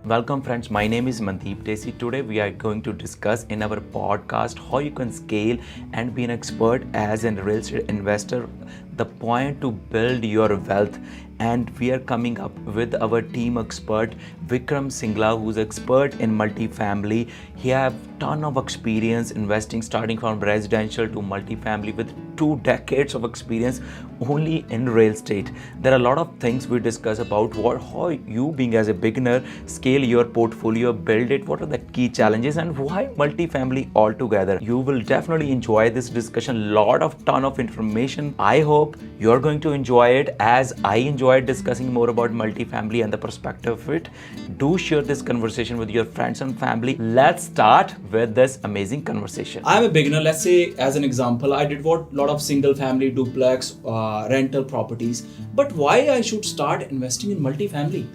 Welcome friends, my name is Mandeep Dhesi. Today we are going to discuss in our podcast how you can scale and be an expert as a real estate investor, the point to build your wealth. And we are coming up with our team expert Vikram Singla, who's expert in multifamily. He have ton of experience investing starting from residential to multifamily with 2 decades of experience only in real estate. There are a lot of things we discuss about how you being as a beginner scale your portfolio, build it, what are the key challenges and why multifamily altogether. You will definitely enjoy this discussion, ton of information. I hope you're going to enjoy it as I enjoyed discussing more about multifamily and the perspective of it. Do share this conversation with your friends and family. Let's start with this amazing conversation. I'm a beginner. Let's say, as an example, I did what lot of single family, duplex, rental properties. But why I should start investing in multifamily?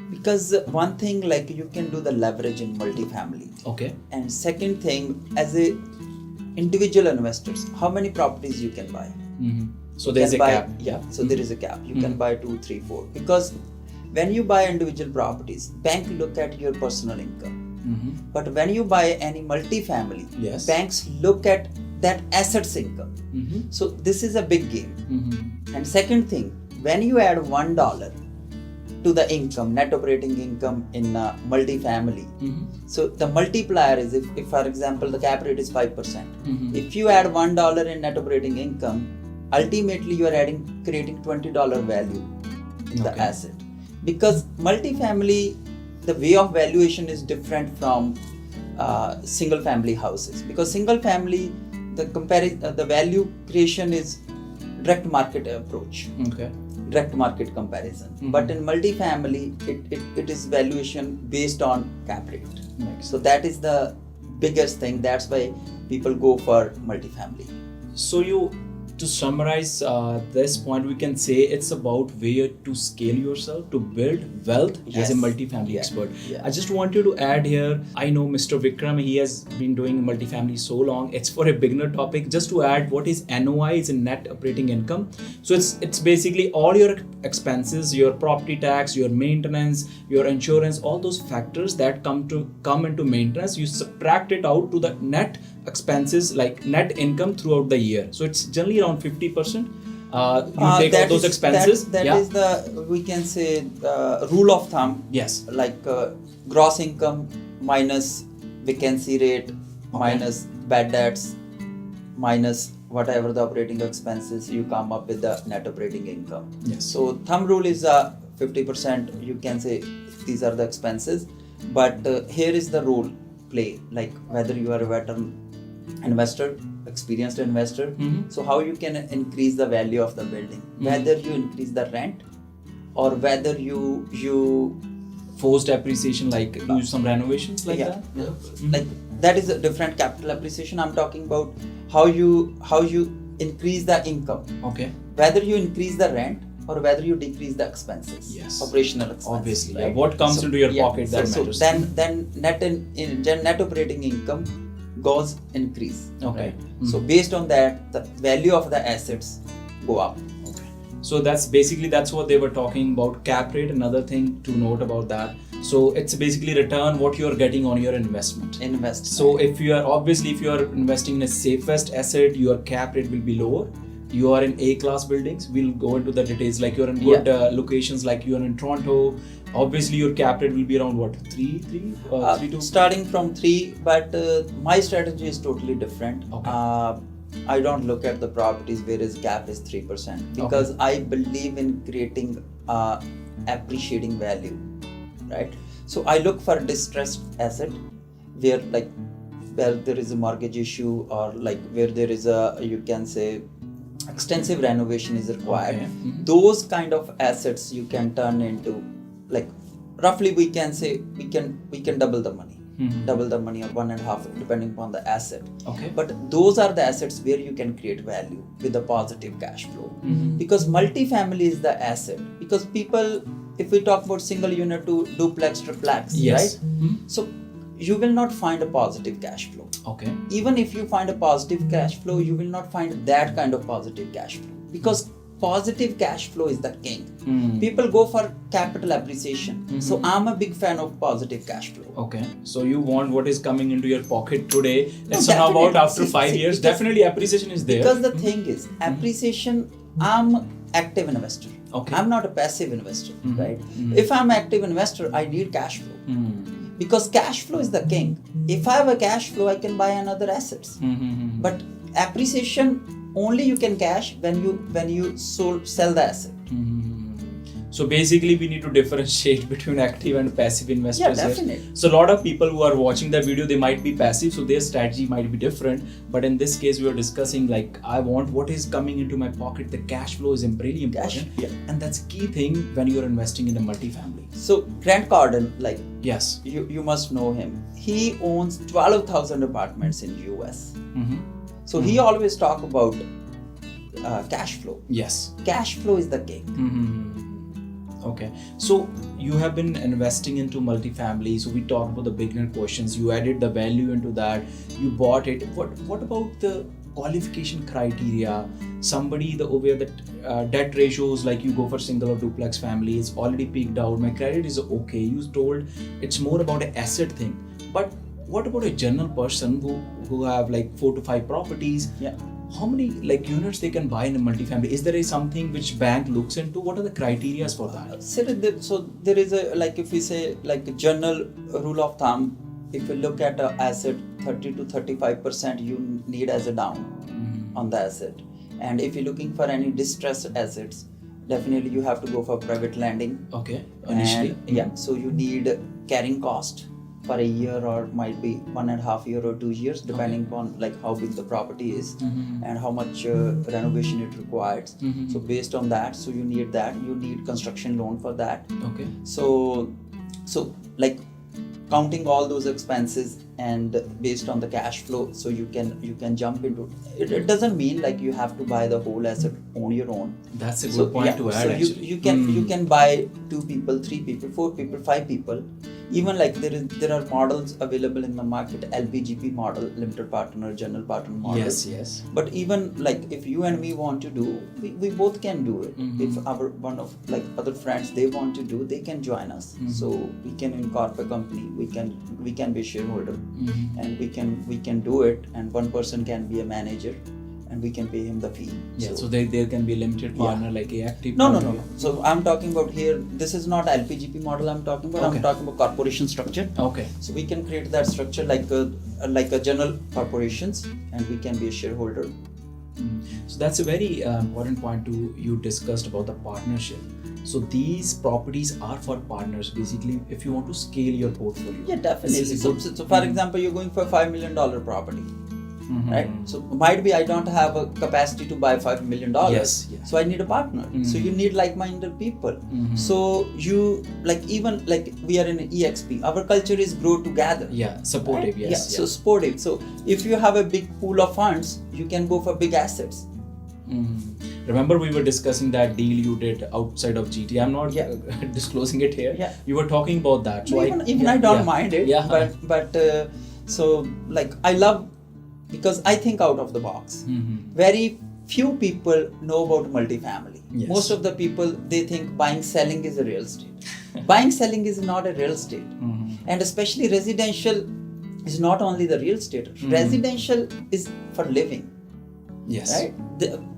Because one thing, like, you can do the leverage in multifamily. Okay. And second thing, as a individual investors, how many properties you can buy? Mm-hmm. So there's a cap. Yeah. So there is a cap. You can buy 2, 3, 4. Because when you buy individual properties, bank look at your personal income. But when you buy any multifamily, Yes. banks look at that assets income. So this is a big game. And second thing, when you add $1 to the income, net operating income in multifamily, so the multiplier is if for example the cap rate is 5%. If you add $1 in net operating income, ultimately you are creating $20 value in the asset. Because multifamily, the way of valuation is different from single family houses. Because single family, the value creation is direct market approach. Okay. Direct market comparison. But in multifamily, it is valuation based on cap rate. So that is the biggest thing. That's why people go for multifamily. So to summarize this point, we can say it's about where to scale yourself to build wealth as a multifamily expert. Yeah. I just want you to add here, I know Mr. Vikram, he has been doing multifamily so long. It's for a beginner topic. Just to add, what is NOI is a net operating income. So it's basically all your expenses, your property tax, your maintenance, your insurance, all those factors that come into maintenance. You subtract it out to the net expenses, like net income throughout the year. So it's generally around 50%. You take all those expenses. That is the, we can say, the rule of thumb. Yes. Like gross income minus vacancy rate, minus bad debts, minus whatever the operating expenses, you come up with the net operating income. Yes. So thumb rule is 50%. You can say these are the expenses. But here is the role play, like whether you are a veteran investor, experienced investor, so how you can increase the value of the building, whether you increase the rent or whether you Forced appreciation, like do some renovations like that. Like that is a different capital appreciation. I'm talking about how you increase the income, Okay. whether you increase the rent or whether you decrease the expenses. Yes. Operational expenses. Obviously, right? what comes into your pocket that matters. So then net operating income goes increase. Okay. Right? So based on that, the value of the assets go up. Okay. So that's what they were talking about, cap rate. Another thing to note about that. So it's basically return what you are getting on your investment. So if you are investing in a safest asset, your cap rate will be lower. You are in A-class buildings. We'll go into the details. Like you're in good locations, like you're in Toronto. Obviously, your cap rate will be around what, 3 to starting from 3. But my strategy is totally different. Okay. I don't look at the properties where his cap is 3% because I believe in creating appreciating value, right? So I look for distressed asset where there is a mortgage issue or like where there is you can say extensive renovation is required. Okay. Those kind of assets you can turn into, like, roughly we can say we can double the money. Double the money or 1.5 depending upon the asset. Okay. But those are the assets where you can create value with a positive cash flow. Because multifamily is the asset. Because people, if we talk about single unit to duplex, triplex, Yes. right? So you will not find a positive cash flow. Okay. Even if you find a positive cash flow, you will not find that kind of positive cash flow. Because positive cash flow is the king. People go for capital appreciation. So I'm a big fan of positive cash flow. Okay, so you want what is coming into your pocket today. No, It's not about after See, 5 years. Definitely appreciation is there. Because the thing is, appreciation, I'm active investor. Okay. I'm not a passive investor, right? If I'm active investor, I need cash flow. Because cash flow is the king. If I have a cash flow, I can buy another assets. But appreciation only you can cash when you sell the asset. So basically, we need to differentiate between active and passive investors. Yeah, definitely. So a lot of people who are watching that video, they might be passive, so their strategy might be different. But in this case, we are discussing like, I want what is coming into my pocket. The cash flow is really important. Yeah. And that's key thing when you're investing in a multifamily. So Grant Cardone, like, Yes. you must know him. He owns 12,000 apartments in US. So he always talk about cash flow. Yes. Cash flow is the king. Okay, so you have been investing into multifamily. So we talked about the beginner questions. You added the value into that. You bought it. What about the qualification criteria? Somebody where the debt ratios, like you go for single or duplex family, is already peaked out. My credit is okay. You told it's more about an asset thing. But what about a general person who have like 4 to 5 properties? Yeah. How many like units they can buy in a multifamily? Is there something which bank looks into? What are the criteria for that? So there is a, like, if we say like a general rule of thumb, if you look at an asset, 30 to 35% you need as a down on the asset. And if you're looking for any distressed assets, definitely you have to go for private lending. Okay, initially. And so you need carrying cost for a year, or might be 1.5 years or 2 years, depending upon like how big the property is and how much renovation it requires. So based on that, so you need that. You need construction loan for that. Okay. So like counting all those expenses and based on the cash flow, so you can jump into it. It doesn't mean like you have to buy the whole asset on your own. That's a good point to add. So actually. you can buy 2 people, 3 people, 4 people, 5 people. Even like there are models available in the market, LPGP model, limited partner, general partner model. Yes. But even like if you and me want to do, we both can do it. If our one of like other friends they want to do, they can join us. So we can incorporate a company. We can be a shareholder, and we can do it. And one person can be a manager, and we can pay him the fee. Yeah. So there can be a limited partner, like a active. No. So I'm talking about here. This is not LPGP model. I'm talking about. Okay. I'm talking about corporation structure. Okay. So we can create that structure like a general corporations, and we can be a shareholder. So that's a very important point you discussed about the partnership. So these properties are for partners, basically, if you want to scale your portfolio. Yeah, definitely. So for example, you're going for a $5 million property, right? So might be I don't have a capacity to buy $5 million. Yes. So I need a partner. So you need like-minded people. So you like, even like we are in an EXP. Our culture is grow together. Yeah, supportive. Right? Yes. So supportive. So if you have a big pool of funds, you can go for big assets. Remember we were discussing that deal you did outside of GT. I'm not disclosing it here. Yeah. You were talking about that. So I don't mind it. Yeah. But so like I love, because I think out of the box. Very few people know about multifamily. Yes. Most of the people, they think buying selling is a real estate. Buying selling is not a real estate. And especially residential is not only the real estate. Residential is for living. Yes. Right?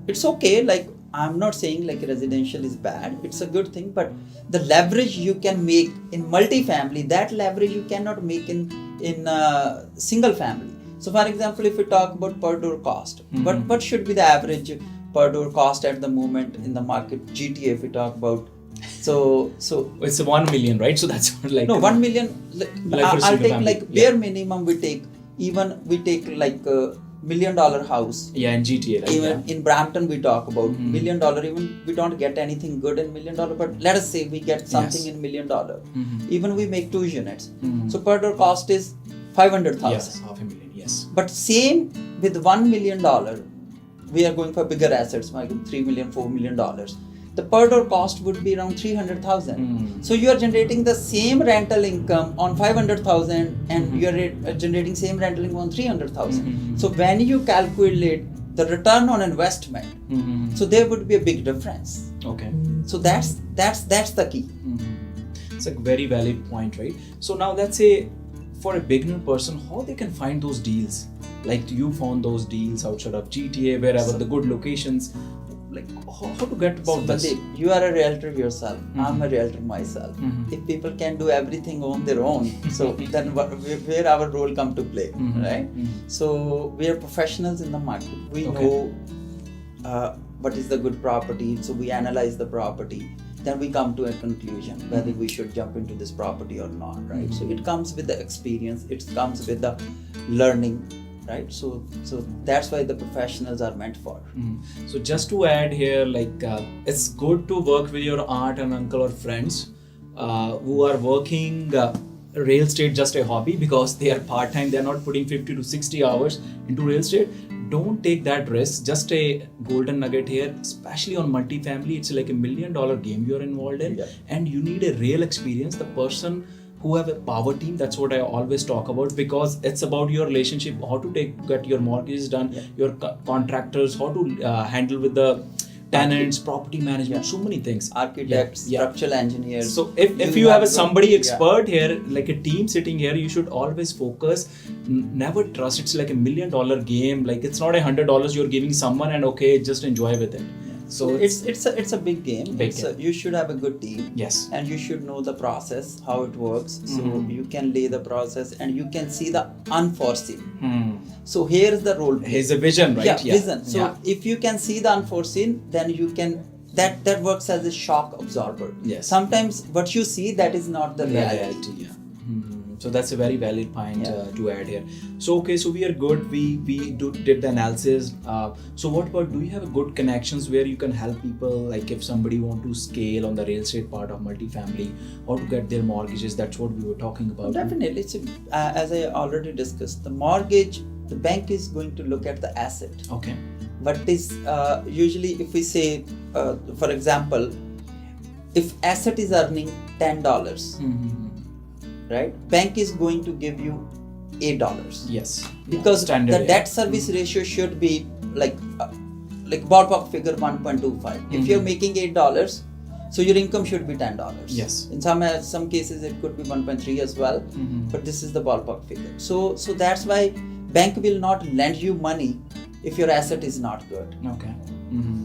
It's okay, like I'm not saying like residential is bad, it's a good thing, but the leverage you can make in multifamily, that leverage you cannot make in single family. So for example, if we talk about per door cost, what should be the average per door cost at the moment in the market, GTA if we talk about? So it's 1 million, right? So that's like 1 million. I'll take family. like bare minimum. We take like $1 million house. Yeah, in GTA. Right? Even in Brampton, we talk about $1 million. Even we don't get anything good in $1 million, but let us say we get something in $1 million. Even we make 2 units. So per door cost is 500,000. Yes, $500,000. Yes. But same with $1 million, we are going for bigger assets, like $3 million, $4 million. The per door cost would be around 300,000. So you are generating the same rental income on 500,000, and you are generating same rental income on 300,000. So when you calculate the return on investment. So there would be a big difference. Okay. So that's the key. It's a very valid point, right? So now let's say for a beginner person, how they can find those deals? Like you found those deals outside of GTA, wherever the good locations. Like how to get about this? Mandeep, you are a realtor yourself. I'm a realtor myself. If people can do everything on their own, so then where our role come to play, right? So we are professionals in the market. We know what is the good property. So we analyze the property. Then we come to a conclusion whether we should jump into this property or not, right? So it comes with the experience. It comes with the learning. Right, so that's why the professionals are meant for. So just to add here, like it's good to work with your aunt and uncle or friends who are working real estate just a hobby because they are part time. They are not putting 50 to 60 hours into real estate. Don't take that risk. Just a golden nugget here, especially on multifamily. It's like $1 million game you're involved in, and you need a real experience. The person who have a power team, that's what I always talk about, because it's about your relationship, how to get your mortgages done, your contractors, how to handle with the tenants, property management, so many things. Architects, structural engineers. So if you have somebody expert here, like a team sitting here, you should always focus. Never trust. It's like $1 million game. Like it's not $100 you're giving someone and okay, just enjoy with it. So it's a big game. You should have a good team. Yes. And you should know the process, how it works. So you can lay the process and you can see the unforeseen. So here's the role. Here's a vision, right? Vision. So if you can see the unforeseen, then you can that works as a shock absorber. Yes. Sometimes what you see, that is not the reality. So that's a very valid point to add here. So okay, so we are good. We did the analysis. So what about, do you have a good connections where you can help people? Like if somebody want to scale on the real estate part of multifamily, how to get their mortgages? That's what we were talking about. Definitely, as I already discussed, the mortgage, the bank is going to look at the asset. Okay. But this usually, if we say, for example, if asset is earning $10. Right, bank is going to give you $8. Yes, because standard, the debt service ratio should be like ballpark figure 1.25. If you're making $8, so your income should be $10. Yes. In some cases it could be 1.3 as well, but this is the ballpark figure. So that's why bank will not lend you money if your asset is not good. Okay.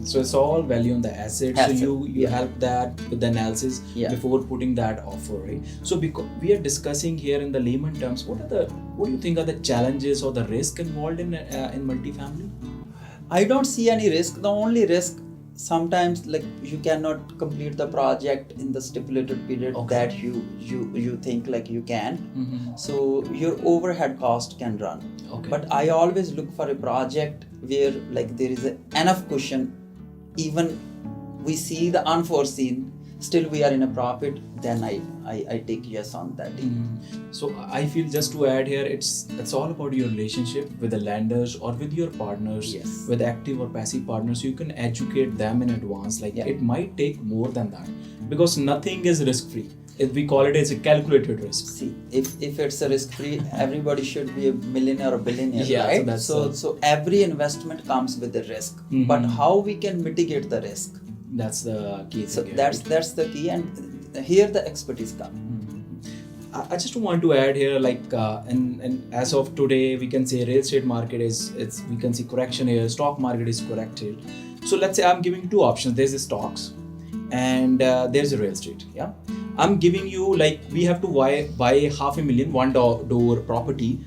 So it's all value on the asset. So you help that with the analysis before putting that offer, right? So because we are discussing here in the layman terms, what do you think are the challenges or the risk involved in multifamily? I don't see any risk. The only risk, sometimes like you cannot complete the project in the stipulated period that you think like you can. So your overhead cost can run. But I always look for a project where like there is enough cushion. Even we see the unforeseen, still we are in a profit, then I take yes on that. So I feel, just to add here, it's all about your relationship with the lenders or with your partners, with active or passive partners. You can educate them in advance. Like it might take more than that, because nothing is risk free. If we call it as a calculated risk. See, if it's a risk free, everybody should be a millionaire or billionaire, right? So every investment comes with a risk, but how we can mitigate the risk? That's the key. So that's the key, and here the expertise comes. I just want to add here, like, and as of today, we can say real estate market we can see correction here. Stock market is corrected. So let's say I'm giving two options. There's the stocks, and there's a real estate. Yeah, I'm giving you, like, we have to buy $500,000 one-door property.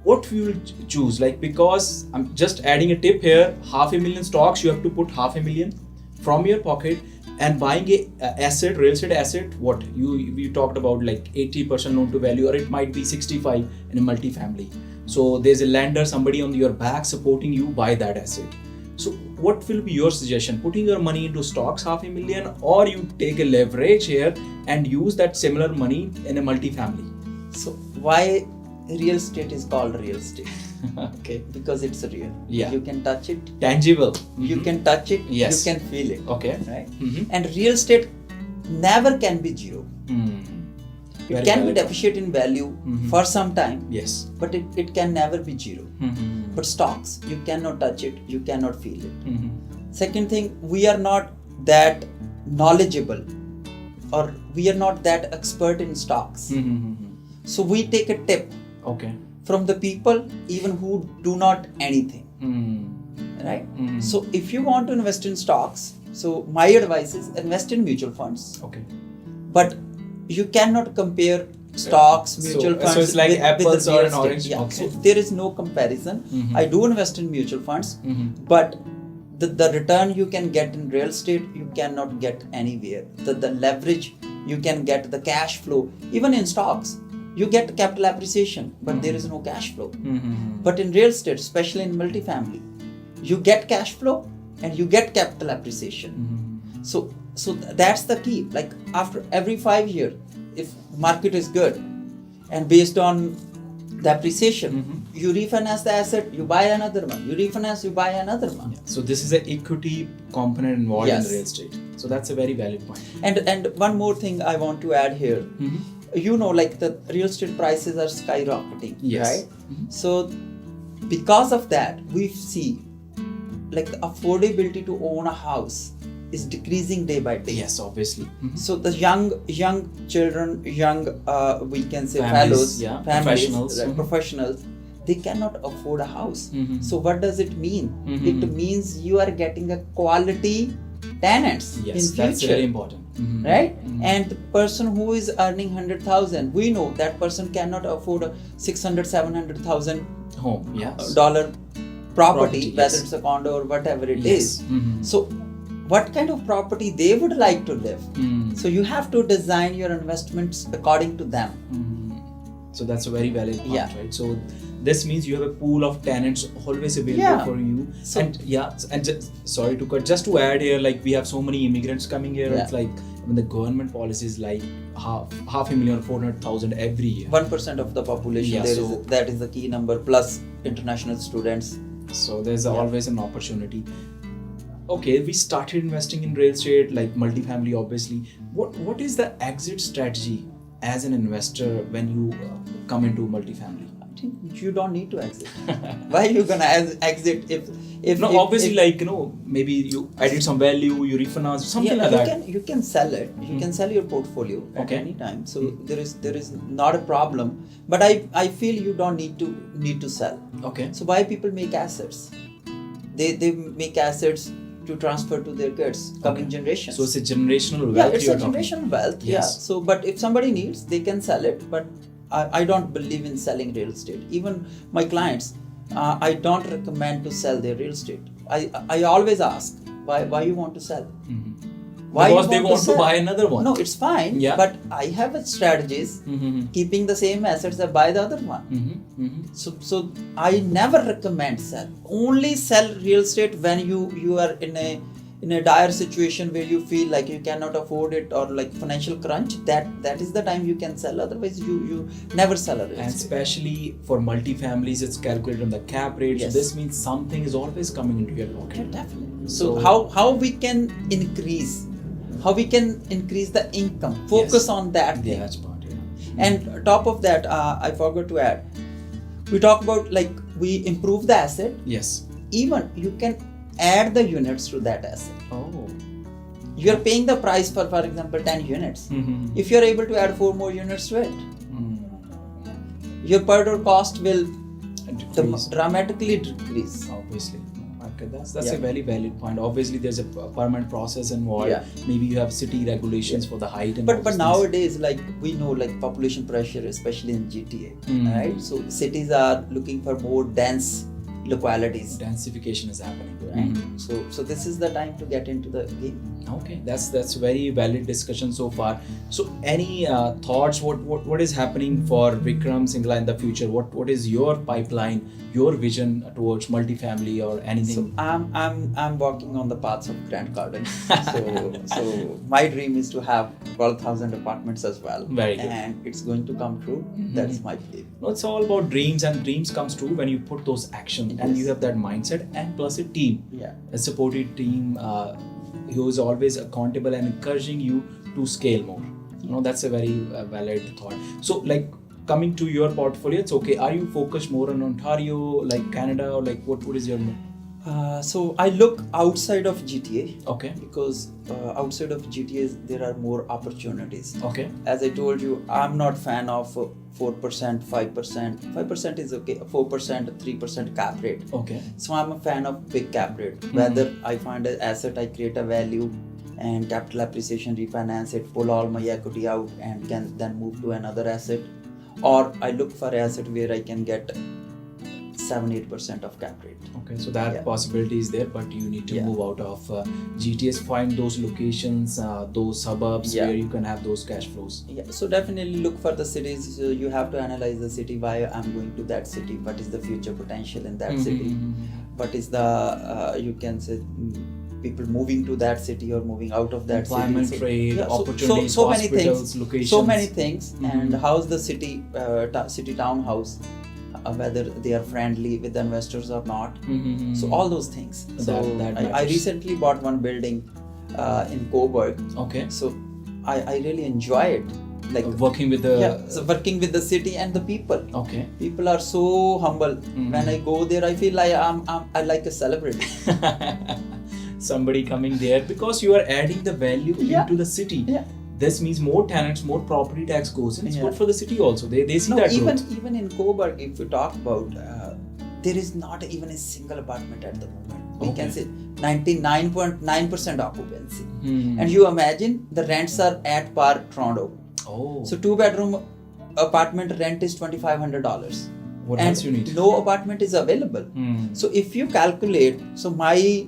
What we will choose, like, because I'm just adding a tip here. $500,000 stocks, you have to put $500,000 from your pocket, and buying a real estate asset. What we talked about, like 80% loan to value, or it might be 65 in a multifamily. So there's a lender, somebody on your back supporting you buy that asset. So what will be your suggestion? Putting your money into stocks, $500,000, or you take a leverage here and use that similar money in a multifamily? So why real estate is called real estate? Okay. Because it's real. Yeah. You can touch it. Tangible. You can touch it. Yes. You can feel it. Okay. Right. And real estate never can be zero. It can be depreciate in value for some time. Yes. But it can never be zero. But stocks, you cannot touch it, you cannot feel it. Mm-hmm. Second thing, we are not that knowledgeable, or we are not that expert in stocks. Mm-hmm. So we take a tip Okay. from the people even who do not anything. Mm-hmm. Right? Mm-hmm. So if you want to invest in stocks, so my advice is invest in mutual funds. Okay. But you cannot compare stocks, mutual funds. So it's like with apples the or real an estate. orange. Yeah. Okay. So there is no comparison. Mhm. I do invest in mutual funds, but the return you can get in real estate, you cannot get anywhere. The leverage you can get, the cash flow, even in stocks, you get capital appreciation, but there is no cash flow. Mm-hmm. But in real estate, especially in multifamily, you get cash flow and you get capital appreciation. Mm-hmm. So that's the key. Like after every 5 years, if market is good and based on the appreciation, you refinance the asset, you buy another one. You refinance, you buy another one. So this is an equity component involved Yes. in real estate. So that's a very valid point. And one more thing I want to add here. You know, like the real estate prices are skyrocketing, Yes. right? So because of that, we see like the affordability to own a house is decreasing day by day. Yes, obviously. So the young children, we can say Families, fellows, yeah, families, professionals. right, professionals, they cannot afford a house. Mhm. So what does it mean? Mhm. It means you are getting a quality tenants Yes, in that's future. very important. Right? And the person who is earning 100,000, we know that person cannot afford a 600, 700,000 Home, yes. dollar property, Property, whether yes. it's a condo or whatever it Yes. is. Mhm. So what kind of property they would like to live? Mm. So you have to design your investments according to them. So that's a very valid point, Yeah. right? So this means you have a pool of tenants always available Yeah. for you. So- and just, sorry to cut, just to add here, like we have so many immigrants coming here. Yeah. It's like when the government policy is like half a million, 400,000 every year. 1% of the population, Yeah, so- that is the key number, plus international students. So there's always an opportunity. Okay, we started investing in real estate, like multifamily, obviously. What is the exit strategy as an investor when you come into multifamily? I think you don't need to exit. Why are you gonna exit if No, if- obviously, if- like, maybe you added some value, you refinance, something like that. you can sell it. You can sell your portfolio at Okay. any time. So there is not a problem. But I feel you don't need to sell. Okay. So why people make assets? They make assets to transfer to their kids, coming Okay. generations. So it's a generational wealth. Yeah, it's a you're talking. generational wealth. Yeah. Yes. So, but if somebody needs, they can sell it. But I don't believe in selling real estate. Even my clients, I don't recommend to sell their real estate. I always ask why you want to sell. Mhm. Why Because you they want to sell? buy another one. No, it's fine. Yeah. But I have strategies Mhm. keeping the same assets that buy the other one. Mhm. Mhm. So I never recommend sell. Only sell real estate when you are in a dire situation where you feel like you cannot afford it, or like financial crunch. That is the time you can sell. Otherwise, you never sell a real And estate. especially for multifamilies, it's calculated on the cap rate. Yes. So this means something is always coming into your Yeah, pocket. definitely. So- So how we can increase the income? Focus Yes. on that thing. Yeah, that's part. Yeah. And top of that, I forgot to add. We talk about like we improve the asset. Yes. Even you can add the units to that asset. Oh. You are paying the price for example, 10 units. Mhm. If you are able to add 4 more units to it, your per door cost will Decrease. dramatically decrease. Obviously. Okay, that's Yeah. a very valid point. Obviously, there's a permanent process involved. Yeah. Maybe you have city regulations for the height and all But those things. nowadays, like we know, like population pressure, especially in GTA, right? So cities are looking for more dense localities, densification is happening. right? Mhm. So this is the time to get into the game. Okay, that's very valid discussion so far. So any thoughts? What is happening for Vikram Singla in the future? What is your pipeline, your vision towards multifamily or anything? So I'm walking on the paths of Grant Garden. so my dream is to have 12,000 apartments as well. Very good. And it's going to come true. That's my belief. No, it's all about dreams, and dreams comes true when you put those actions and Yes. you have that mindset, and plus a team, Yeah. a supportive team who is always accountable and encouraging you to scale more. That's a very valid thought. So, like, coming to your portfolio, it's okay. Are you focused more on Ontario, like Canada, or like what is your... So I look outside of GTA. Okay. Because outside of GTA there are more opportunities. Okay. As I told you, I'm not fan of 4%, 5%. 5% is okay. 4%, 3% cap rate. Okay. So I'm a fan of big cap rate. Whether I find an asset, I create a value and capital appreciation, refinance it, pull all my equity out and can then move to another asset. Or I look for an asset where I can get 7-8% of cap rate. Okay, so that possibility is there, but you need to move out of GTS, find those locations, those suburbs where you can have those cash flows. Yeah, so definitely look for the cities. You have to analyze the city. Why I'm going to that city? What is the future potential in that city? What is the you can say people moving to that city or moving out of that employment city? trade, opportunities, so many hospitals, things, locations. so many things. And how's the city city townhouse? Whether they are friendly with the investors or not. So all those things. So I recently bought one building in Coburg. Okay. So I really enjoy it. Like working with the so working with the city and the people. Okay. People are so humble. When I go there, I feel like I like a celebrity. Somebody coming there because you are adding the value into the city. Yeah. This means more tenants, more property tax goes in. It's good for the city also. They see that growth. Even in Coburg, if you talk about, there is not even a single apartment at the moment. We can say 99.9% occupancy. And you imagine the rents are at par Toronto. Oh. So 2-bedroom apartment rent is $2,500. What else you need? No apartment is available. So if you calculate, so my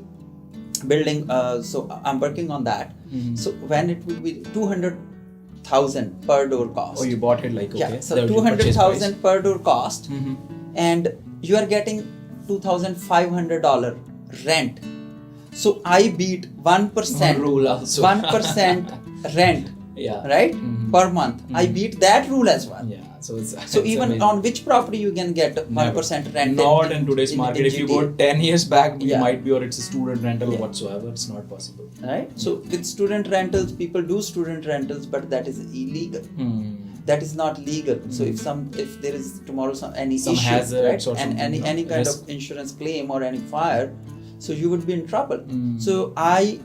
building, so I'm working on that. So when it will be 200,000 per door cost. Oh, you bought it like, okay. Yeah, so 200,000 per door cost, and you are getting $2,500 rent. So I beat 1% rule also. 1% rent. Right? Per month. I beat that rule as well. Yeah. So even amazing. On which property you can get 1% rent? Not in today's market. If you go 10 years back, you might be, or it's a student rental or whatsoever. It's not possible. Right? So with student rentals, people do student rentals, but that is illegal. That is not legal. So if there is tomorrow any issue, right? And any kind of insurance claim or any fire, so you would be in trouble. So I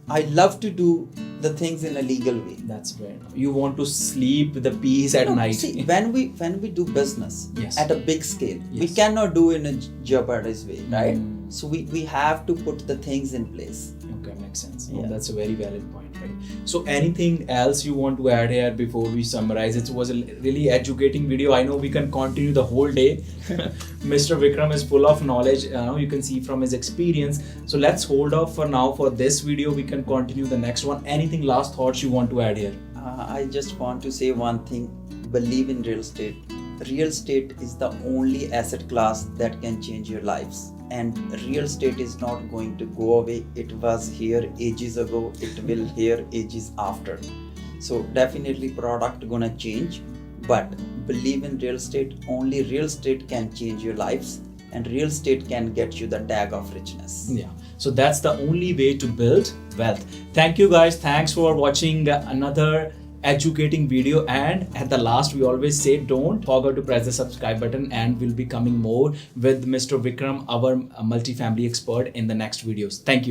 love to do the things in a legal way. That's right. You want to sleep with the peace at night. See, when we do business at a big scale, we cannot do in a jeopardized way, right? So we have to put the things in place. Okay, makes sense. Yeah. That's a very valid point, right? So anything else you want to add here before we summarize? It was a really educating video. I know we can continue the whole day. Mr. Vikram is full of knowledge. You can see from his experience. So let's hold off for now for this video. We can continue the next one. Anything last thoughts you want to add here? I just want to say one thing. Believe in real estate. Real estate is the only asset class that can change your lives. And real estate is not going to go away. It was here ages ago. It will here ages after. So definitely product gonna change. But believe in real estate. Only real estate can change your lives. And real estate can get you the tag of richness. Yeah. So that's the only way to build wealth. Thank you guys. Thanks for watching another educating video, and at the last we always say don't forget to press the subscribe button, and we'll be coming more with Mr. Vikram, our multifamily expert, in the next videos. Thank you.